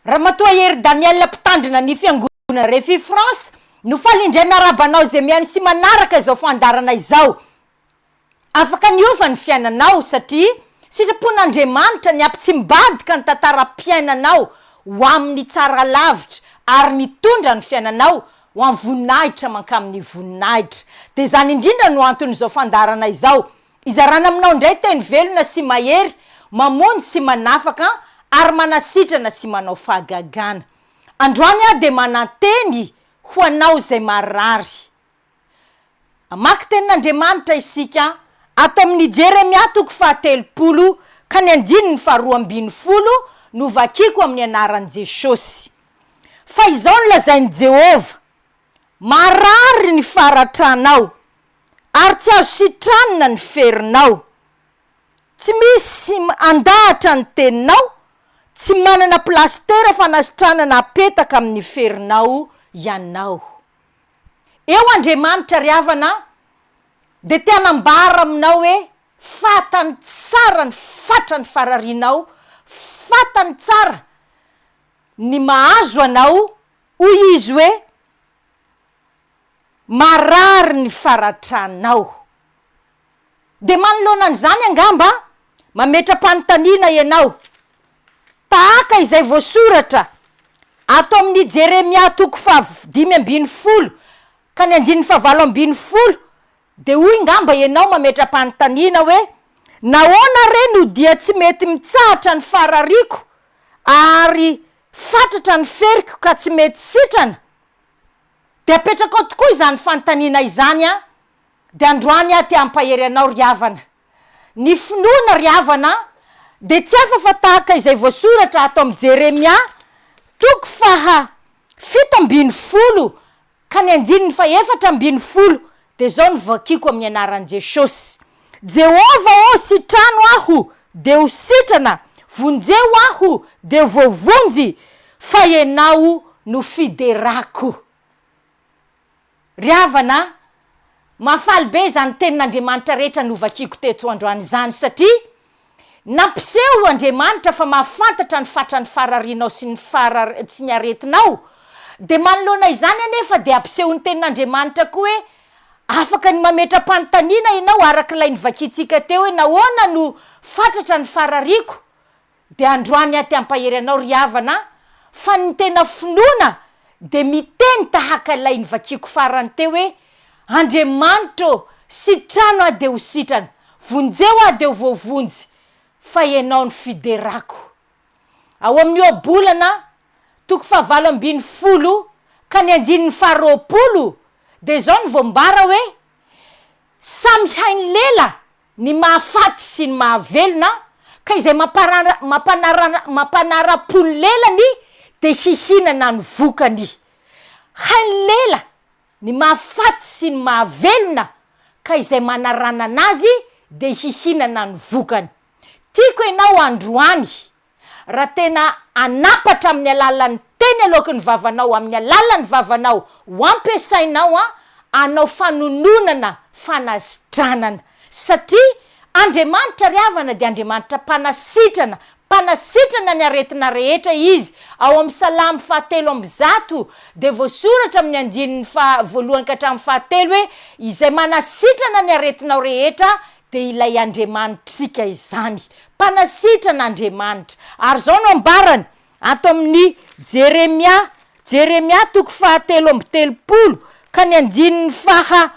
Ramatoa Hery Daniel mpitandrina ny fiangonana Refi France no falindray miarabanao zay miany sy manaraka izao fandarana izao. Afaka niova ny fiainanao satria sitrapon'Andriamanitra ny ampitsim-badika ny tantaram-piainanao ho amin'ny tsara lavitra ary mitondra ny fiainanao ho amin'ny voninahitra mankamin'ny voninahitra. De zany indrindra no anton'izao fandarana izao. Izarana aminao indray teny velona sy mahery, mamonjy sy manafaka ary manasitrana sy manao fahagagana. Androany de mananteny ho anao zay marary. Amaky tenin'Andriamanitra isika ato amin'ny Jeremia 3:10 ka ny 2:12 no vakiko amin'ny anaran'i Jesosy. Fa izao no lazain'i Jehovah, marary ny faratranao ary tsy azo sitrana ny ferinao. Tsy misy andahatra ny teninao, tsy manana plastera fanasitranana apetaka amin'ny ferinao ianao. Eo Andriamanitra ry havana, de tianambara aminao hoe fatany tsara ny fatrany fararinao, fatany tsara ny mahazo anao, hoy izy hoe marary ny faratranao. De manoloanan'izany angamba mametra-panontaniana ianao, tahaka izay voasoratra ato amin'ny Jeremia 5:12 ka ny 9:12, de hoy ngamba ianao mametra-panontaniana hoe nahoana re no dia tsy mety mitsahatra ny farariko ary fatratra ny feriko ka tsy mety sitrana. De apetraka ao tokoa izany fanontaniana izany de androany ty ampahery anao ry havana. Ny finoana ry havana de tsy hafa fa tahaka izay voasoratra ato amin'ny Jeremia 7:12 ka ny 4:12, de zao ny vakiko amin'ny anaran'i Jesosy. Jehovah sitrano aho de hositrana, Vonjeo aho de voavonjy, fa Hianao no fiderako. Ry havana, mafaly be zany tenin'Andriamanitra rehetra no vakiko teto androany zany satria nampiseho Andriamanitra fa mahafantatra ny fatrany fararinao sy ny sy ny aretinao. De manoloana izany anefa de ampisehony tenin'Andriamanitra koa hoe afaka ny mametra-panontaniana ianao arak'ilay ny vakitsika teo hoe nahoana no fatratra ny farariko. De androany ty ampahery anao ry havana fa ny tena finoana de miteny tahaka ilay ny vakiko farany teo hoe Andriamanitra sitrano de ho sitrana, Vonjeo de ho voavonjy, fa Hianao ny fiderako. Ao amin'ny oabolana 9:20 ka ny 9:20, de zao ny voambara hoe samy hainy lela ny mahafaty sy ny mahavelona, ka izay mampanara-pony lelany de hihinana ny vokany. Hainy lela ny mahafaty sy ny mahavelona, ka izay manarana anazy de hihinana ny vokany. Tiako ianao androany, raha tena anapatra amin'ny alalan'ny teny aloky ny vavanao, amin'ny alalan'ny vavanao ho ampiasainao anao fanononana fanasitranana. Satria Andriamanitra ry havana de Andriamanitra mpanasitrana ny aretina rehetra izy. Ao amin'ny Salamo 7:100 de voasoratra amin'ny 2:1-7 hoe izay manasitrana ny aretinao rehetra de ilay Andriamanitrika izany, mpanasitrana Andriamanitra. Ary zao no ambarany ato amin'ny Jeremia 3:13 ka ny 9:4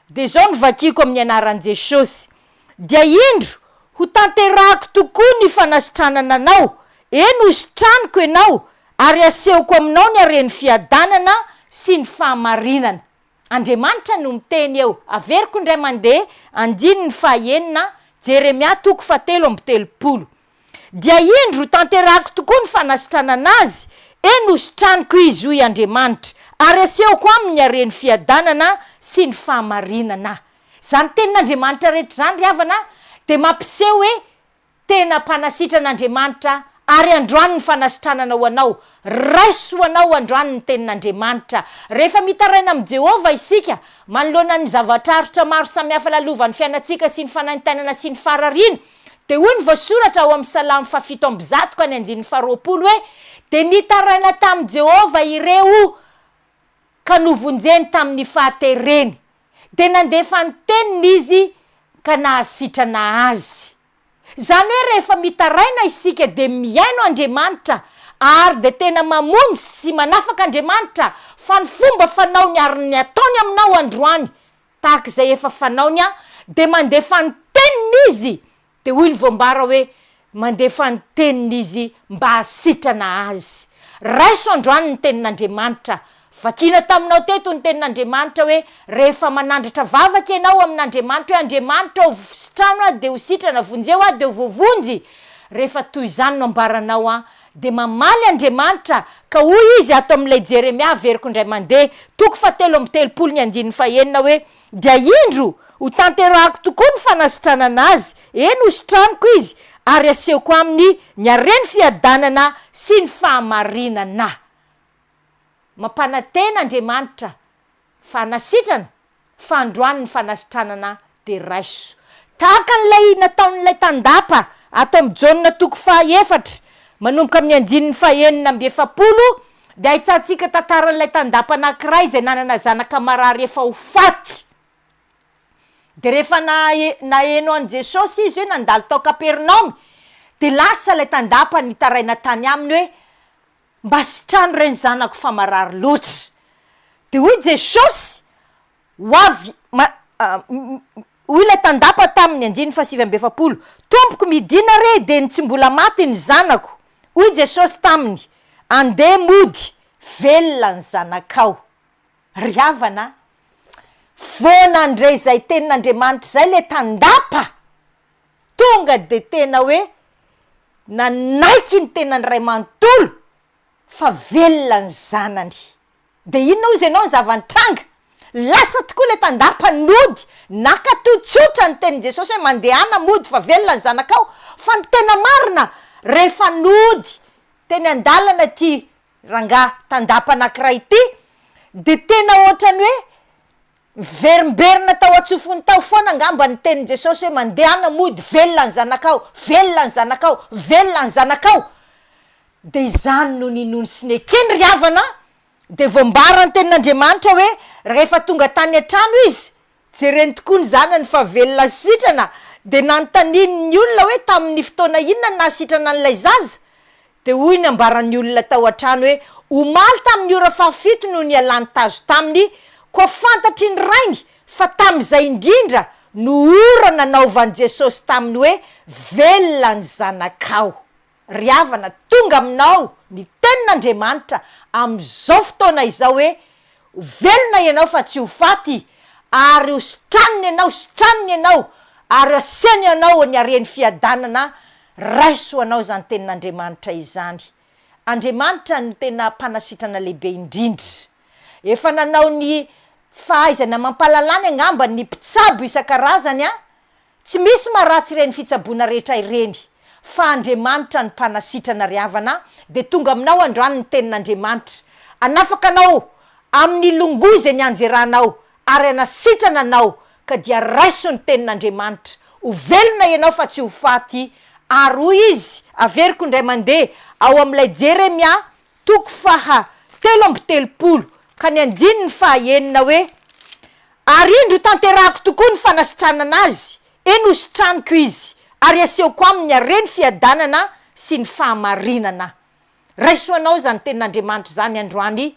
de zao ny vakiko amin'ny anaran'i Jesosy. Dia indro hotanterahiko tokoa ny fanasitranana anao, eny hositraniko ianao ary hasehoko aminao ny haren'ny fiadanana sy ny fahamarinana. Andriamanitra no miteny eo. Averiko indray mandeha 9:9, Jeremia 3:13. Dia indro hotanterahiko tokoa ny fanasitranana azy, eny hositraniko izy hoy Andriamanitra ary hasehoko amin'ny haren'ny fiadanana sy ny fahamarinana. Zany tenin'Andriamanitra rehetra zany ry havana de mampiseho hoe tena mpanasitran'Andriamanitra ary androany ny fanasitranana ho anao. Raiso ho anao androany ny tenin'Andriamanitra. Rehefa mitaraina amin'ny Jehovah isika manoloana ny zavatr'aritra maro samihafa lalovany fiainatsika sy ny fanaintainana sy ny farariana, de hoy ny voasoratra ao amin'ny Salamo 7:1 ka ny 9:20 hoe de nitaraina tamin'i Jehovah ireo ka novonjeny tamin'ny fahatereny de nandefa ny teniny izy ka nahasitrana azy. Zany hoe rehefa mitaraina isika de miaino Andriamanitra ary de tena mamonjy sy manafaka Andriamanitra fa ny fomba fanaony ary ny ataony aminao androany tahaka izay efa fanaony de mandefa ny teniny izy. De hoy ny voambara hoe mandefa ny teniny izy mba hasitrana azy. Raiso androany ny tenin'Andriamanitra. Vakina taminao teto ny tenin'Andriamanitra hoe rehefa manandratra vavaka ianao amin'Andriamanitra hoe Andriamanitra ho sitrano de ho sitrana, vonjeo de ho voavonjy. Rehefa toy izany no ambaranao de mamaly Andriamanitra ka hoy izy ato amin'ilay Jeremia averiko indray mandeha toko 7:9 hoe dia indro hotanterahiko tokoa ny fanasitranana azy, eny hositraniko izy ary hasehoko aminy ny haren'ny fiadanana sy ny fahamarinana. Mampanantena Andriamanitra fanasitrana fa androany ny fanasitranana de raiso. Tahaka n'ilay nataon'ilay tandapa ato amin'ny Jaona toko 4 manomboka amin'ny 9:20 de ahitantsika tantaran'ilay tandapa anankiray izay nanana zanaka marary efa ho faty. De rehefa naeno an Jesosy izy hoe nandalo tao Kapernaum de lasa ilay tandapa nitaraina tany aminy hoe mba sitrano reny zanako fa marary loatra. De hoy Jesosy hoavy hoy ilay tandapa tamin'ny 9:20 tompoko midina re de ny tsy mbola maty ny zanako. Hoy Jesosy taminy andeha mody velona ny zanakao. Ry havana foana andray zay tenin'Andriamanitra zay le tandapa tonga de tena hoe nanaiky ny tenany ray manontolo fa velona ny zanany. De inona ozy ianao ny zavantranga lasa tokoa le tandapa nody nakatotsotra ny tenin' Jesosy hoe mandehana mody fa velona ny zanakao. Fa ny tena marina rehefa nody teny andalana ty ranga tandapa anankiray ty de tena ohatrany hoe verimberina tao atsofony tao foana angamba ny tenin' Jesosy hoe mandehana mody velona ny zanakao, velona ny zanakao, velona ny zanakao. De izany no ninony sy nekeny ry havana de voambara ny tenin'Andriamanitra hoe rehefa tonga tany an-trano izy jereny tokoa ny zanany fa velona sitrana. De nanontaniny ny olona hoe tamin'ny fotoana inona ny nahasitrana an'ilay zaza. De hoy ny ambaran'ny olona tao an-trano hoe omaly tamin'ny ora 7 no ny alany tazo taminy koa fantatry ny rainy fa tamin'izay indrindra no ora nanaovan'i Jesosy taminy hoe velona ny zanakao. Ry havana tonga aminao ny tenin'Andriamanitra amin'izao fotoana izao hoe velona ianao fa tsy ho faty ary ho sitranony ianao, sitranony ianao ary aseny ianao ny haren'ny fiadanana. Raiso anao zany tenin'Andriamanitra izany. Andriamanitra ny tena mpanasitrana lehibe indrindra. Efa nanao ny fahaizana mampalalany angamba ny mpitsabo isan-karazany tsy misy maharatsy ireny fitsaboana rehetra ireny fa Andriamanitra ny mpanasitrana ry havana. De tonga aminao androany ny tenin'Andriamanitra anafaka anao amin'ny longoy zay ny anjeranao ary anasitrana anao ka dia raiso ny tenin'Andriamanitra ho velona ianao fa tsy ho faty. Ary hoy izy averiko indray mandeha ao amin'ilay Jeremia toko 7:30 ka ny 9:1 hoe ary indro hotanterahiko tokoa ny fanasitranana azy, eny hositraniko izy ary hasehoko aminy haren'ny fiadanana sy ny fahamarinana. Raiso anao zany tenin'Andriamanitra zany androany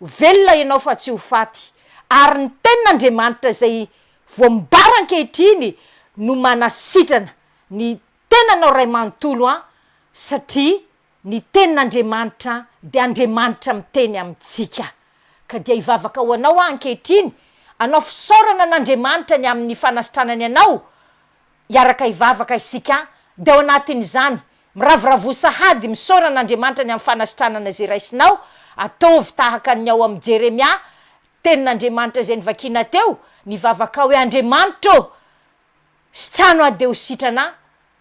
velona ianao fa tsy ho faty. Ary ny tenin'Andriamanitra zay voambara ankehitriny no manasitrana ny tenanao ray manontolo satria ny tenin'Andriamanitra de Andriamanitra miteny amintsika. Ka dia hivavaka ho anao ankehitriny anao fisaorana an'Andriamanitra ny amin'ny fanasitranany anao hiaraka hivavaka isika de ao anatin'izany miravoravo sahady misaorana an'Andriamanitra ny amin'ny fanasitranana zay raisinao ataovy tahaka ny ao amin'ny Jeremia tenin'Andriamanitra zay nivakina teo nivavaka hoe Andriamanitra sitrano de ho sitrana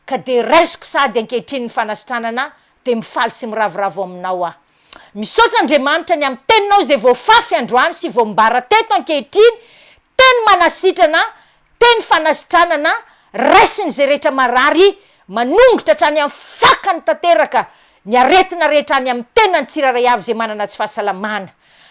ka de raisiko sady ankehitriny ny fanasitranana de mifaly sy miravoravo aminao misaotra Andriamanitra ny amin'ny teninao zay voafafy androany sy voambara teto ankehitriny teny manasitrana, teny fanasitranana raisiny zay rehetra marary manongotra hatrany amin'ny fakany tanteraka ny aretina rehetra any amin'ny tenany tsiraray avy zay manana tsy fahasalamana.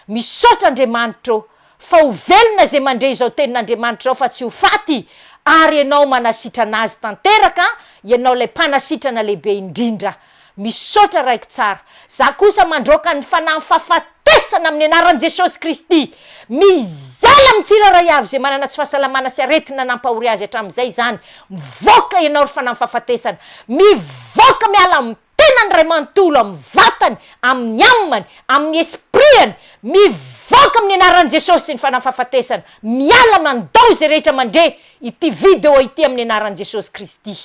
Misaotra Andriamanitra fa ho velona zay mandray izao tenin'Andriamanitra zao fa tsy ho faty, ary ianao manasitran azy tanteraka, ianao lay mpanasitrana lehibe indrindra. Misaotra raiko tsara. Za kosa mandroaka ny fanahy fahafatesana amin'ny anaran'i Jesosy Kristy. Mizala amin'ny tsiraray avy zay manana tsy fahasalamana sy aretina nampahory azy hatramin'izay zany. Mivoaka ianao ry fanahy fahafatesana. Mivoaka miala amin'ny tenany ray manontolo, amin'ny vatany, amin'ny aminy, amin'ny espriany. Mivoaka amin'ny anaran'i Jesosy ny fanahy fahafatesana. Miala mandao zay rehetra mandre ity video ity amin'ny anaran'i Jesosy Kristy.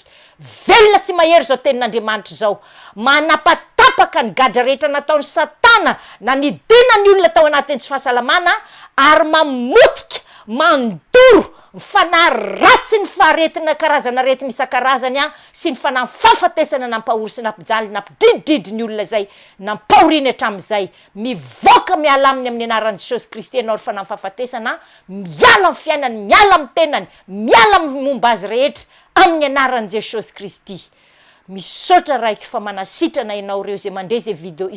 Velona sy mahery zao tenin'Andriamanitra zao. Manapatapaka ny gadra rehetra nataon'ny Satana na ny dina ny olona tao anatin'ny tsy fahasalamana, ary mamotika, mandoro ny fanahy ratsy ny faharetina karazana aretina isan-karazany sy ny fanahy fahafatesana nampahory sy nampijaly nampidridridry ny olona zay nampahoriany hatramin'izay. Mivoaka miala aminy amin'ny anaran'i Jesosy Kristy ianao ry fanahy fahafatesana. Miala amin'ny fiainany, miala amin'ny tenany, miala amin'ny momba azy rehetra amin'ny anaran'i Jesosy Kristy. Misaotra raiky fa manasitrana ianao reo zay mandray zay video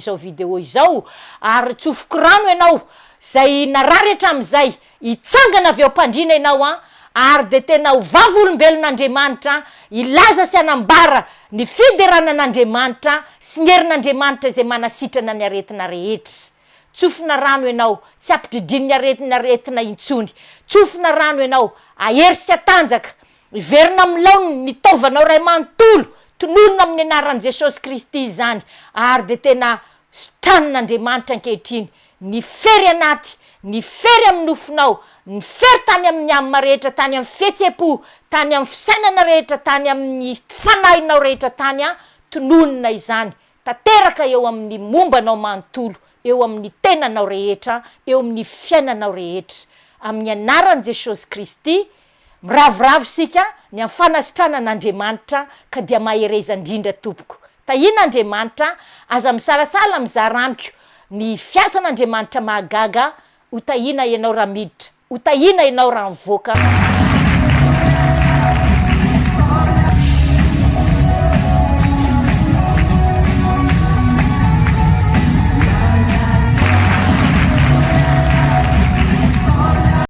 izao, ary tsofoko rano ianao zay narary hatramin'izay hitsangana avy ao mpandrina ianao ary de tena ho vavolombelon'Andriamanitra, ilaza sy anambara ny fideranan'Andriamanitra sy ny herin'Andriamanitra zay manasitrana ny aretina rehetra. Tsofina rano ianao, tsy ampidridrin'ny aretina intsony. Tsofina rano ianao, ahery sy atanjaka, iverina amin'ny laony ny taovanao ray manontolo, tononona amin'ny anaran'i Jesosy Kristy zany, ary de tena sitranon'Andriamanitra ankehitriny. Ny fery anaty, ny fery amin'ny nofinao, ny fery tany amin'ny amina rehetra, tany amin'ny fihetsem-po, tany amin'ny fisainana rehetra, tany amin'ny fanahinao rehetra tany tononona izany. Tanteraka eo amin'ny mombanao manontolo, eo amin'ny tenanao rehetra, eo amin'ny fiainanao rehetra. Amin'ny anaran'i Jesosy Kristy, miravoravo sika ny amin'ny fanasitranan'Andriamanitra ka dia maherezan-drindra tompoko. Tahina Andriamanitra, aza misalasala mizara amiko ny fiasan'Andriamanitra mahagaga, ho tahina ianao raha miditra, ho tahina ianao raha mivoaka.